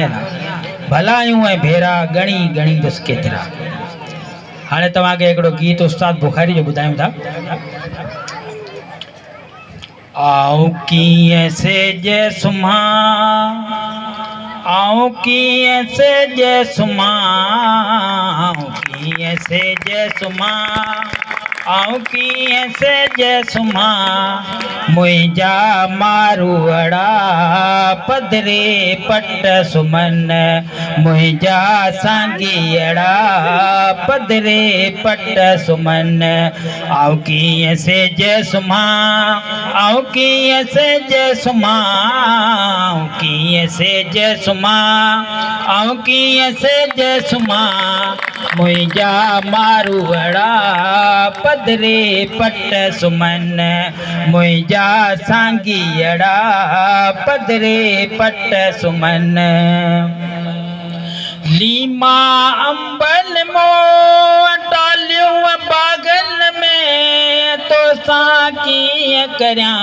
नियरा भलायूं ऐं भेरा गणी गणी दस केतरा। हाणे तव्हांखे हिकिड़ो गीत उस्ताद बुखारी जो ॿुधायूं था। आऊं कीअं सेज सुम्हां, आऊं कीअं सेज सुम्हां, आऊं कीअं सेज सुम्हां, आऊं कीअं सेज सुम्हां। मुंहिंजा मारूअड़ा पधरे पट सुमन, मुंहिंजा सांगीअड़ा पधरे पट सुमन। आऊं कीअं सेज सुम्हां, आऊं कीअं सेज सुम्हां, आऊं कीअं सेज सुम्हां, आऊं कीअं सेज सुम्हां। मुंहिंजा मारूअड़ा पधरे पट सुमन, मुंहिंजा सांगीअड़ा पधरे पट सुमन। लीमा अंबन मों टालियूं बागन में, तोसां कीअं करियां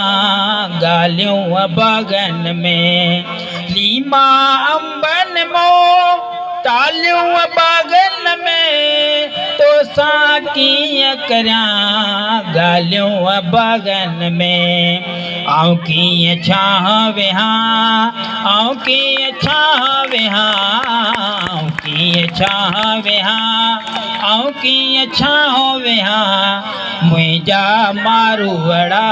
ॻाल्हियूं बागन में। लीमा अंबन मों टालियूं बागन में, तोसां कीअं करियां ॻाल्हियूं बागन में। आऊं कीअं छांव वेहां, आऊं कीअं छांव वेहां, आऊं कीअं छांव वेहां, आऊं कीअं छांव वेहां। मुंहिंजा मारूअड़ा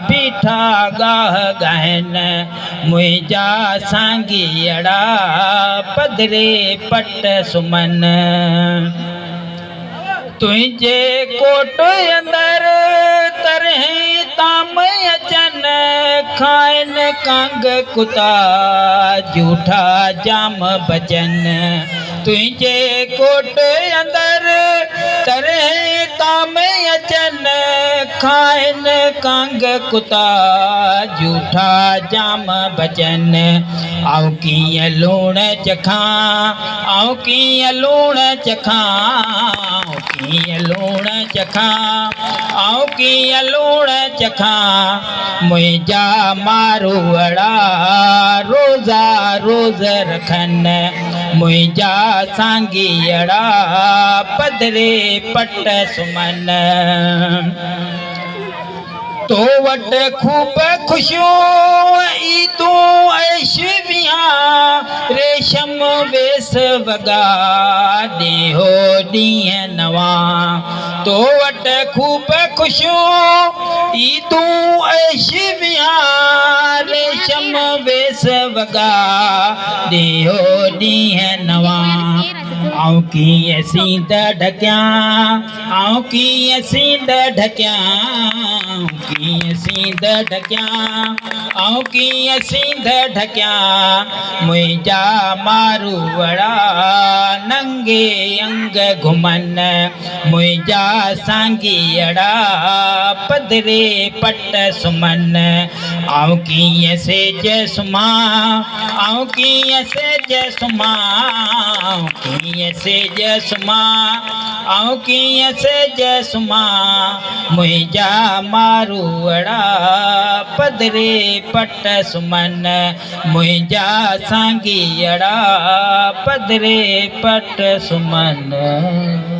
बीठा गाह ॻाइनि, मुंहिंजा सांगीअड़ा पधरे पट सुमन। तुंहिंजे कोट अंदर तरह ताम अचन, खाइनि कांग कुता झूठा जाम बचन। तुंहिंजे कोट अंदर तरह ताम अचन, खाइनि कांग कुता झूठा जाम बचन। आऊं कीअं लूणु चखां, आऊं कीअं लूणु चखां, आऊं कीअं लूणु चखां, आऊं कीअं लूणु चखां। मुंहिंजा मारूअड़ा रोज़ा रोज़ रखनि, मुंहिंजा सांगीअड़ा पधरे पट सुमन। तो वट खूब खुशियूं ईदूं ऐशवियां, रेशम वेस वॻा ॾींहो ॾींहं नवां। तो वट खूब खुशियूं ईदूं ऐशवियां, रेशम वेस वॻा ॾींहो ॾींहं नवां। आऊं कीअं सींद ढकियां, आऊं कीअं सींद ढकियां, आऊं कीअं सींद ढकियां, आऊं कीअं सींद ढकियां। मुंहिंजा मारूअड़ा नंगे अंग घुमन, मुंहिंजा सांगीअड़ा पधरे पट सुमन। आऊं कीअं सेज सुम्हां, आऊं कीअं सेज सुम्हां, आऊं कीअं सेज सुम्हां, आऊं कीअं सेज सुम्हां। मुंहिंजा मारूअड़ा पधरे पट सुमन, मुंहिंजा सांगीअड़ा पधरे पट सुमन।